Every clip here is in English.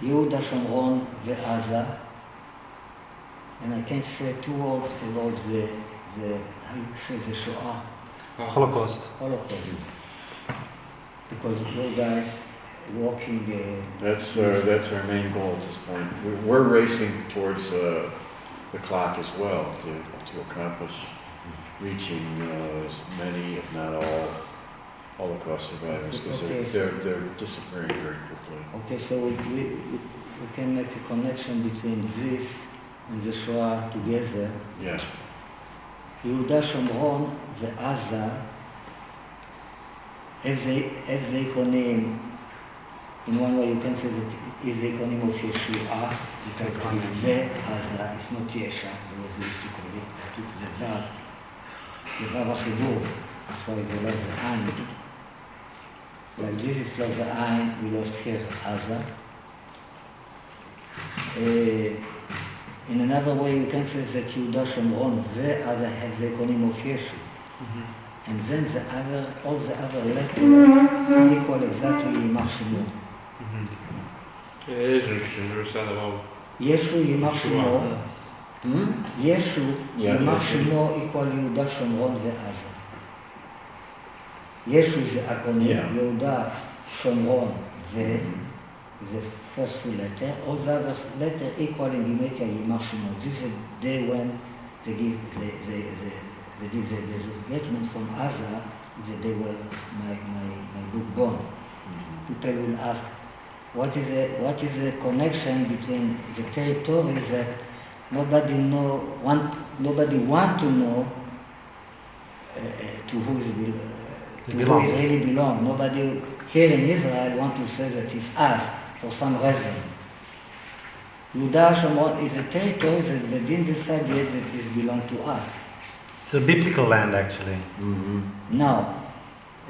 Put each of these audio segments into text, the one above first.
יהודה, שומרון ועזה, and I can say two words about the how you say the Shoah. Holocaust. Because those guys walking. That's our main goal at this point. We're racing towards the clock as well to accomplish reaching as many, if not all, Holocaust survivors, because they're disappearing very quickly. Okay, so we can make a connection between this and the Shoah together. Yeah. יהודה, שומרון ועזה, איזה עקרונים, in one way you can say that is the acronym of Yeshua, because it's ועזה, it's not Yesha, there was used to call it, I took the Vav החיבור, that's why זה לא זה עין. Like this is לא זה עין, we lost here עזה. In another way, you can say that Yehuda, Shomron, ועזה have the acronym of Yeshu. And then all the other letters equal exactly Yimach Shemo. Yeshu, Yimach Shemo. Yeshu, Yimach Shemo equal Yehuda, Shomron, ועזה. Yeshu is the acronym, Yehuda, Shomron, the first two letters, all the other letters equal in Gematria Yimach Shemo. This is the day when they give the judgment from Gaza, the day where my book born. People will ask, what is the connection between the territories that nobody want to know to who is really belong. Nobody here in Israel want to say that it's us. For some reason. Yehuda Shomron is a territory that they didn't decide yet that it belongs to us. It's a biblical land, actually. Mm-hmm. Now,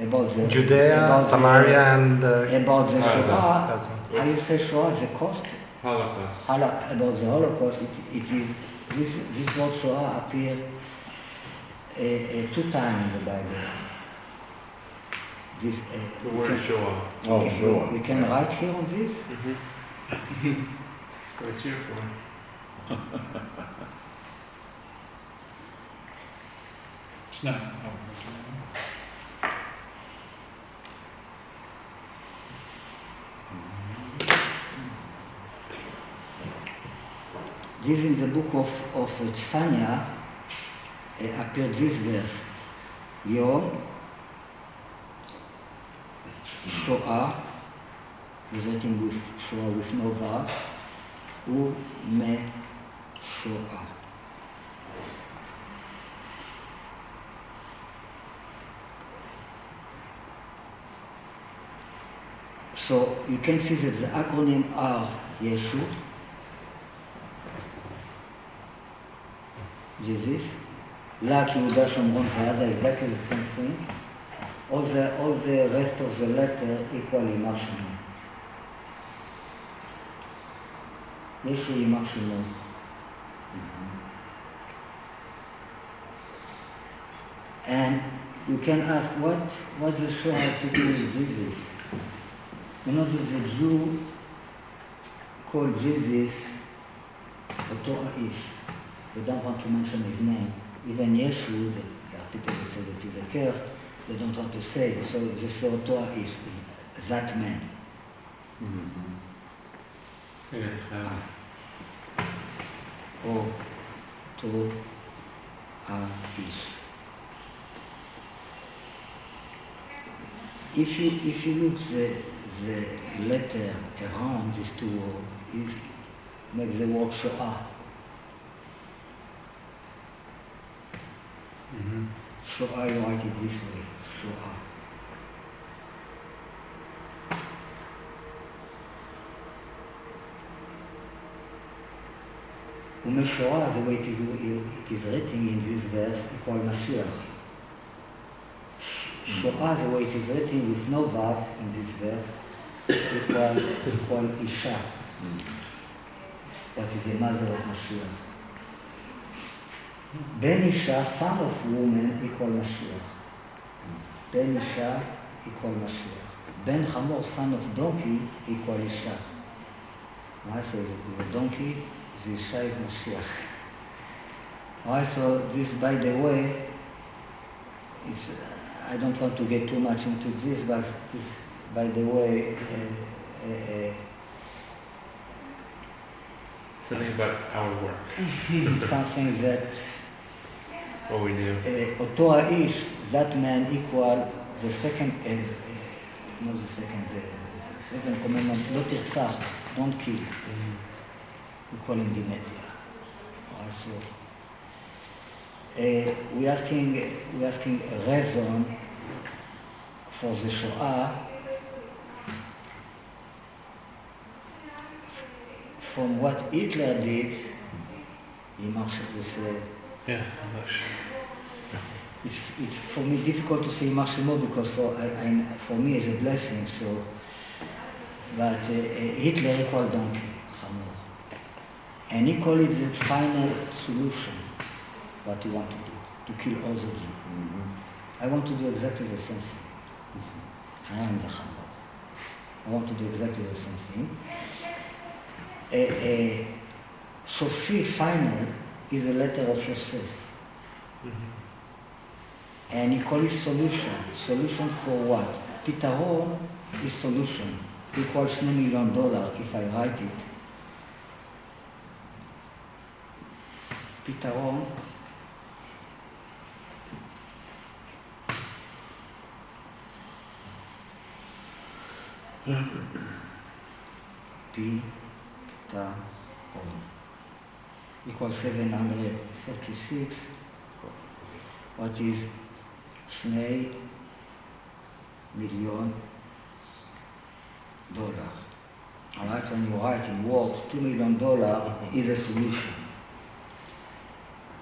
about the Judea, Samaria, and about the Shoah, Gaza. how you say Shoah, the cost? Holocaust. About the Holocaust, it is this word Shoah appear 2 times in the Bible. This, the word Shoah. Shoah. We can write here on this? Mm-hmm. It's here for It's not. This in the book of Tzfania appeared this verse. Yom Shoah is written with Shoah with no Vav, U Me Shoah. So you can see that the acronym are Yeshu, this is, like Yehuda, Shomron, Gaza, exactly the same thing. All the rest of the letter equal Yimach Shemo. Yeshu Yimach Shemo. And you can ask what the Shoah have to do with Jesus. You know that the Jew called Jesus Oto Aish. They don't want to mention his name. Even Yeshu, there are people that say that he's a curse. They don't want to say it, so the Torah is that man. Or to Ish. If you look the letter around these two words, it makes the word Shoah. Shoah, you write it this way. Shoah. Shoah, the way it is written in this verse, equal Mashiach. Shoah, the way it is written with no Vav in this verse, equal Isha. That is the mother of Mashiach. Ben Isha, son of woman, equal Mashiach. Ben Isha equal Mashiach. Ben Hamor, son of donkey, equal Isha. Alright, so is a donkey, the Isha is Mashiach. Alright, so this, by the way, it's, I don't want to get too much into this, but this, by the way, Something about our work. something that What we do. אותו האיש, that man equal the second, not the second commandment, לא תרצח, don't kill. We call him Demetia. Also, we're asking a reason for the Shoah from what Hitler did. We say, Yeah, I'm not sure. it's for me difficult to say Shemo because for me it's a blessing. So, but Hitler equal donkey, Hamor, and he called it the final solution. What he want to do, to kill all the Jews. I want to do exactly the same thing. I am the Hamor. I want to do exactly the same thing. Sophie final is a letter of Yosef. And he calls it solution. Solution for what? Pitaron is solution. Equals $2 million if I write it. Pitaron Pitaron equals 736. What is $2 million? Alright, when you write in words, $2 million is a solution.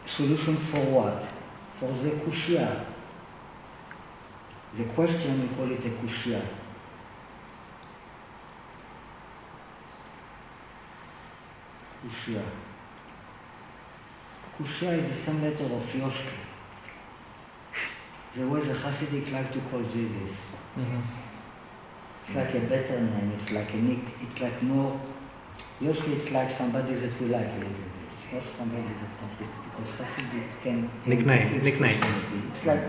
Solution for what? For the kushia. The question, we call it a kushia. Kushia. Kushia is the same letter of Yoshke. The way the Hasidic like to call Jesus. It's like a better name, it's like a nick, it's like more, Yoshke it's like somebody that we like a little bit. It's not somebody that's complete, because Hasidic can... Nickname. It's like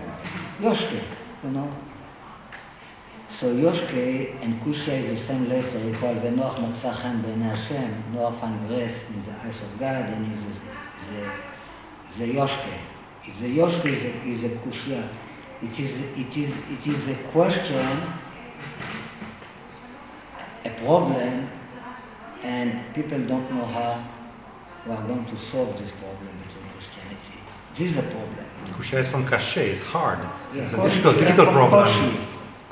Yoshke, you know. So Yoshke and Kushia is the same letter, equal Venoach Matzah Chen B'nei Hashem, Noah found grace in the eyes of God, and is the Yoshke. If the Yoshke is a Kushia, it is a question, a problem, and people don't know how we are going to solve this problem between Christianity. This is a problem. Kushia is from kashe, it's hard. It's a Koshi, difficult problem.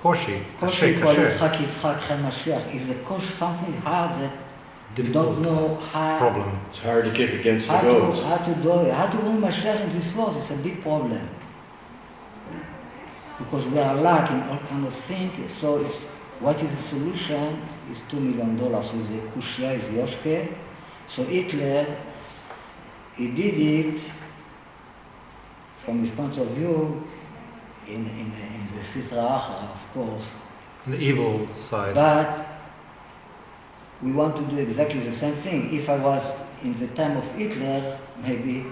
Koshi. Koshi, Kashe. Is a kosh something hard that you don't know how problem. It's hard to kick against the how goats. to do it. How to bring Mashiach in this world? It's a big problem. Because we are lacking all kind of things. So what is the solution? Is $2 million. So the Kushia is Yoshke. So Hitler, he did it from his point of view in the Sitra Achra, of course. The evil side. But we want to do exactly the same thing. If I was in the time of Hitler, maybe,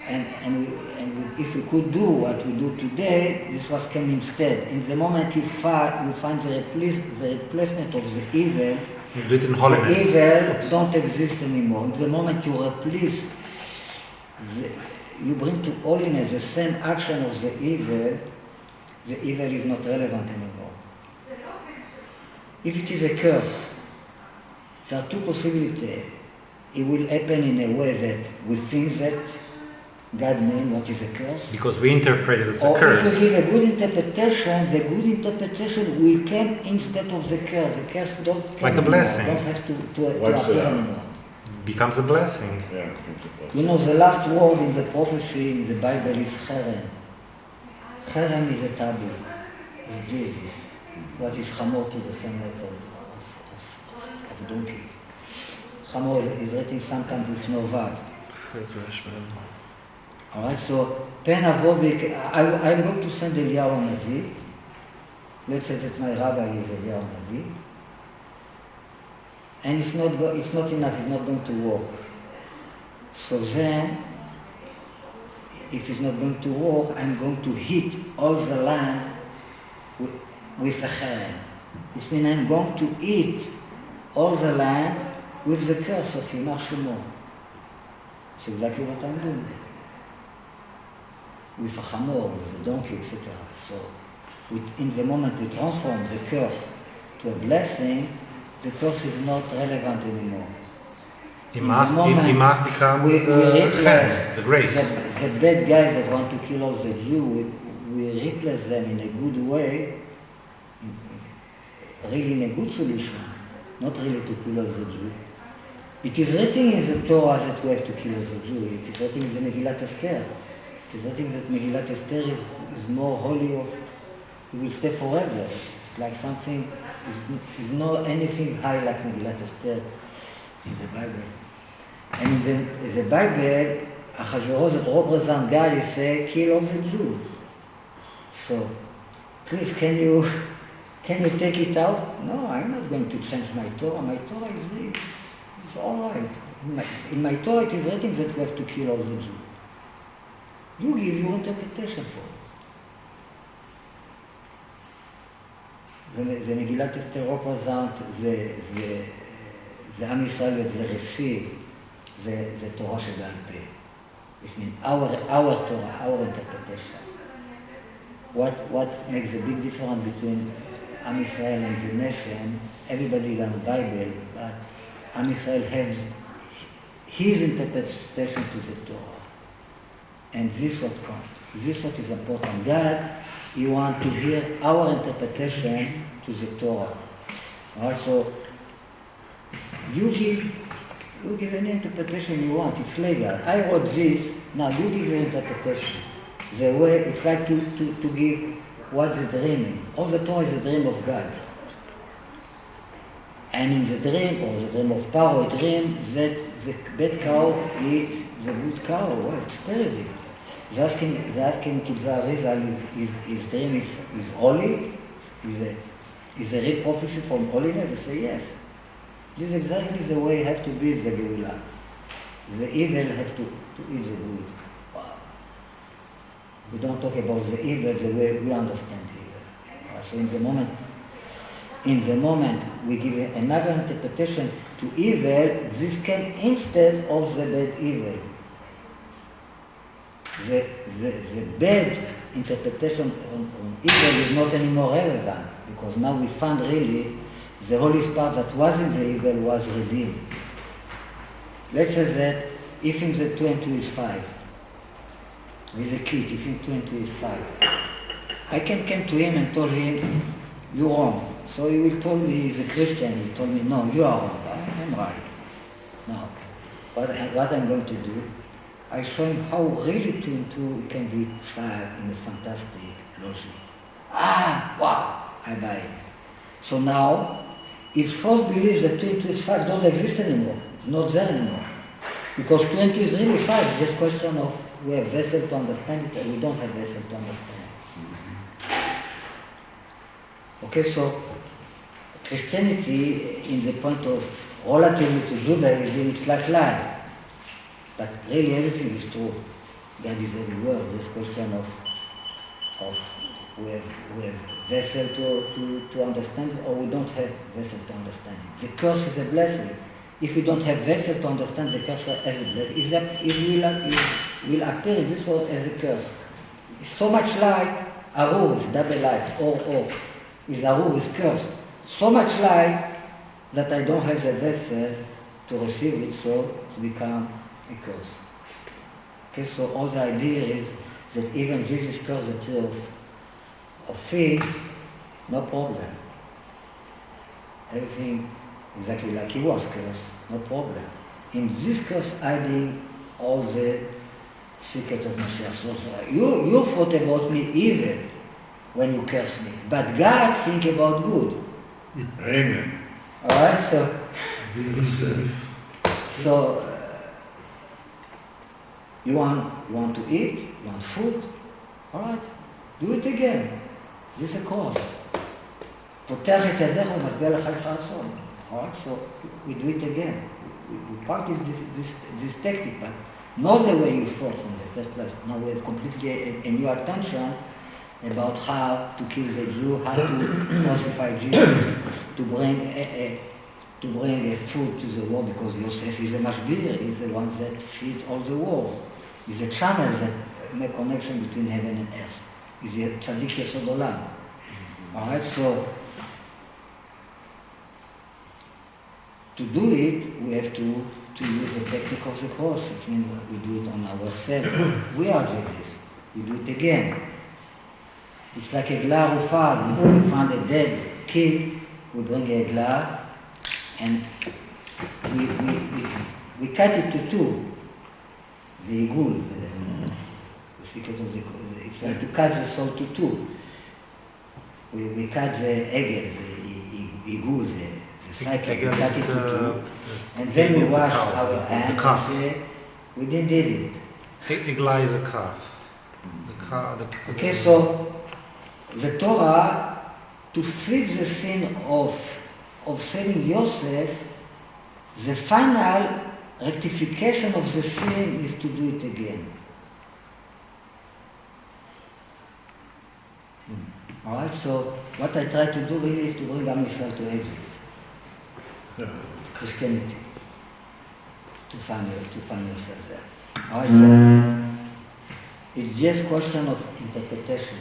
if we could do what we do today, this was came instead. In the moment you find the replacement of the evil, You do it in holiness. the evil don't exist anymore. In the moment you replace, you bring to holiness the same action of the evil is not relevant anymore. If it is a curse, there are two possibilities. It will happen in a way that we think that God means what is a curse. Because we interpret it as a Or curse. if we give a good interpretation, the good interpretation will come instead of the curse. The curse don't come Like a anymore. blessing. Don't have to Wipes it appear out. anymore. Becomes a blessing. Yeah, it comes to play. You know, the last word in the prophecy in the Bible is cherem. Cherem is a taboo. It's Jesus. What is Hamor to the same letter of donkey. Hamor is written sometimes with no vav. Alright, so Pen Avovik, I'm going to send Eliyahu Navi. Let's say that my rabbi is Eliyahu Navi. and it's not enough, it's not going to work. So then, if it's not going to work, I'm going to hit all the land with a cherem. It means I'm going to eat all the land with the curse of Yimach Shemo. It's exactly what I'm doing. With a chamor, with a donkey, etc. So, in the moment we transform the curse to a blessing, the curse is not relevant anymore. Imach becomes chen, the grace. The bad guys that want to kill all the Jews, we replace them in a good way, really in a good solution, not really to kill all the Jews. It is written in the Torah that we have to kill all the Jews. It is written in the Megillat Esther. It is written that Megillat Esther is more holy of, it will stay forever. It's like something, it's not anything high like Megillat Esther in the Bible. And in the Bible, Achashverosh that represents God, he say, kill all the Jews. So, please, can you take it out? No, I'm not going to change my Torah. My Torah is all right. In my Torah it is written that we have to kill all the Jews. You give your interpretation for it. The Megillat Esther represents the Am Yisrael that they receive the Torah שבעל פה. Which means our Torah, our interpretation. What makes a big difference between Am Yisrael and the nation? Everybody learns Bible, but Am Yisrael has his interpretation to the Torah. And this is what counts. This is what is important. God, He wants to hear our interpretation to the Torah. Alright, so you give any interpretation you want. It's legal. I wrote this. Now you give your interpretation. The way it's like to give what the dream. All the Torah is the dream of God. And in the dream, or the dream of Paro, a dream that the bad cow eats the good cow. Well, it's terrible. They're asking Kidva Arizal if his dream is holy, is a real prophecy from holiness. They say yes. This is exactly the way you have to be the Geulah. The evil have to eat the good. Wow. We don't talk about the evil the way we understand evil. So in the moment we give another interpretation to evil, this came instead of the bad evil. The bad interpretation on evil is not anymore relevant, because now we found really the holy part that was in the evil was redeemed. Let's say that if in the 2 and 2 is 5, with a kid, if in 2 and 2 is 5, I can come to him and told him, you're wrong. So he will tell me he's a Christian. He told me, no, you are wrong. I'm right. Now, what I'm going to do, I show him how really 2 and 2 can be 5 in a fantastic logic. Wow, I buy it. So now, his false belief that 2 and 2 is 5 doesn't exist anymore. It's not there anymore. Because 2 and 2 is really 5. It's just a question of we have vessel to understand it or we don't have vessel to understand it. Okay, so Christianity, in the point of relatively to Judaism, it's like lie. But really everything is true. God is everywhere. There's a question of we have vessel to understand it or we don't have vessel to understand it. The curse is a blessing. If we don't have vessel to understand the curse as a blessing, it will appear in this world as a curse. It's so much like Arur is double light, or is Arur is curse. So much light that I don't have the vessel to receive it, so it becomes a curse. Okay, so all the idea is that even Jesus cursed the tree of faith, no problem. Everything exactly like he was cursed, no problem. In this curse hiding all the secret of Mashiach. So you thought about me evil when you curse me, but God think about good. Amen. Alright, so you want to eat, you want food, alright, do it again. This is a cause. פותח את ידיך ומשביע לך לך רצון. All right, so we do it again. We practice this technique, but not the way you thought from the first place. Now we have completely a new attention about how to kill the Jew, how to crucify Jesus, to bring a food to the war, because Yosef is a mashbir, he's the one that feeds all the war. He's a channel that makes connection between heaven and earth. He's a tzaddik yesod olam. All right, so to do it, we have to use the technique of the cross. It means we do it on ourselves. We are Jesus. We do it again. It's like a gla rufa. When we find a dead kid, we bring a gla and we cut it to two. The igul, the secret of the it's like to cut the soul to two. We cut the egel, the igul, the cycle, we cut it to two. And then we wash our hands and say, we didn't did it. Igla is a calf. Okay, so the Torah, to fix the sin of saving Yosef, the final rectification of the sin is to do it again. All right, so what I try to do really is to bring Am Yisrael to Egypt, Christianity, to find yourself there. All right, so it's just question of interpretation.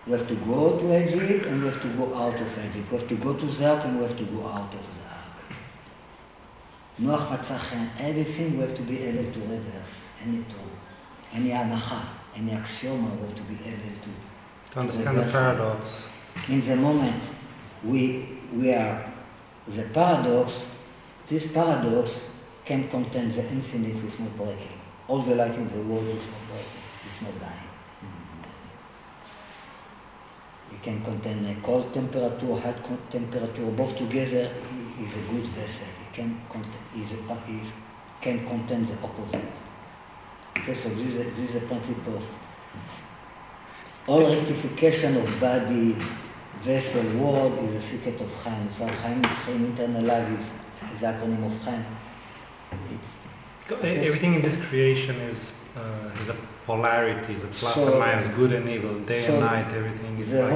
We have to go to Egypt and we have to go out of Egypt. We have to go to the ark and we have to go out of the ark. Noach מצא חן, everything we have to be able to reverse, any truth, any hanacha, any axioma, we have to be able to understand the paradox. In the moment we are the paradox, this paradox can contain the infinite with no breaking. All the light in the world is not breaking, it's not dying. It can contain a cold temperature, hot temperature, both together is a good vessel. It can contain the opposite. Okay, so this is a principle of all rectification of body, vessel, word is a secret of Chaim. So Chaim internalize is the acronym of Chaim. Everything in this creation is a polarity, is a plus and minus, good and evil, day and night, everything is the like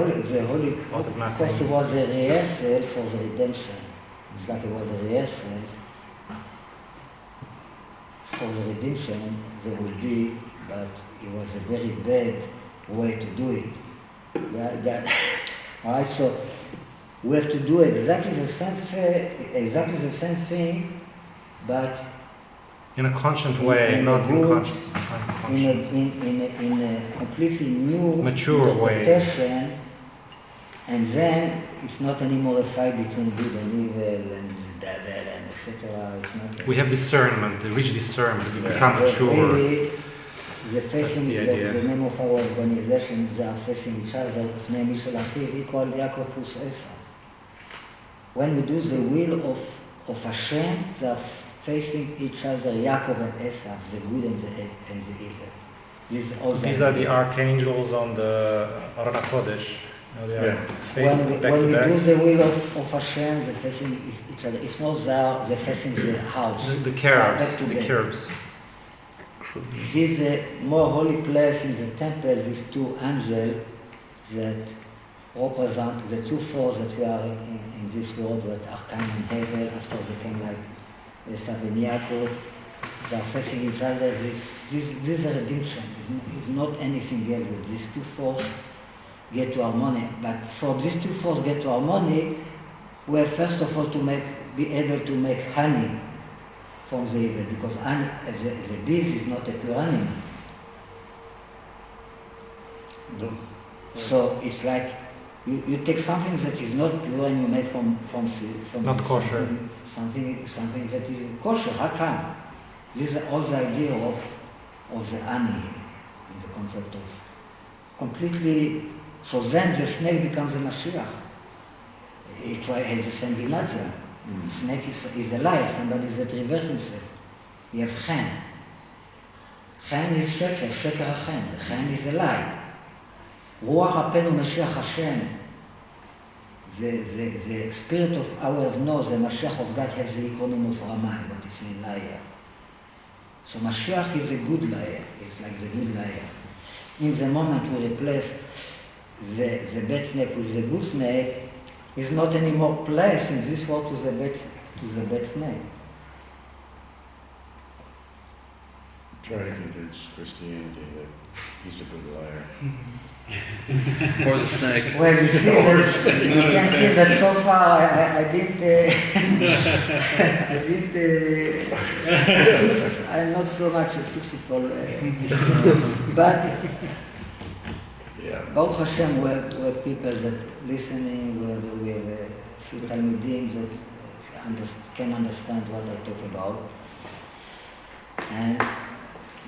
holy, out of of course it was a rehearsal for the redemption. It's like it was a rehearsal for the redemption there will be, but it was a very bad way to do it. Alright, so we have to do exactly the same thing, but in a conscious way, not unconscious. In a completely new mature interpretation, and then it's not anymore a fight between good and evil and devil and etc. We have discernment, the rich discernment, we become mature. Really, the name of our organization, they are facing each other. Name we call Yaakov plus Esau. When we do the will of Hashem, they are facing each other, Yaakov and Esau, the good and the evil. These are the archangels on the Aron HaKodesh. When we do the will of Hashem, they're facing each other. If not, they're facing the house. The cherubs. This more holy place in the temple, these two angels that represent the two forces that we are in this world, that are Cain and Hevel, after they came like Esav and Yaakov, they are facing each other. This is a redemption. It's not anything else. These two forces get to harmony. But for these two forces get to harmony, we have first of all to be able to make honey from the evil, because the bees is not a pure animal. No. So it's like you take something that is not pure and you make from not kosher. Something that is kosher. How come? This is all the idea of the honey, in the concept of completely. So then the snake becomes a Mashiach. It has the same binadja. Snake is a liar, somebody that reverses himself. You have Chen. Chen is Sheker, Sheker HaChen. Chen is a lie. Ruach Apenu Mashiach Hashem. the spirit of ours knows the Mashiach of God has the economy of Ramai, what is mean liar. So Mashiach is a good liar, it's like the good liar. In the moment we replace the bad snake with the good snake, is not anymore place in this world to the bad snake. Try to convince Christianity that he's a good liar. Or the snake. Well, you see that, you can see that so far I didn't, I'm not so much a successful, but Yeah. Baruch Hashem, we have people that listening, we have a few Talmudim that can understand what I talk about. And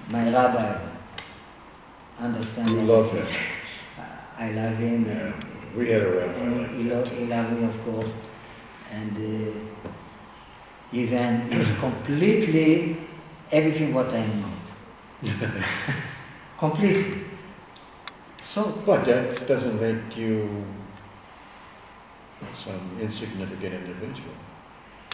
my rabbi understands. You love him. I love him. Yeah. We had a rabbi. And he loves me, of course. And even he's completely everything what I am not. Completely. So, But that doesn't make you some insignificant individual.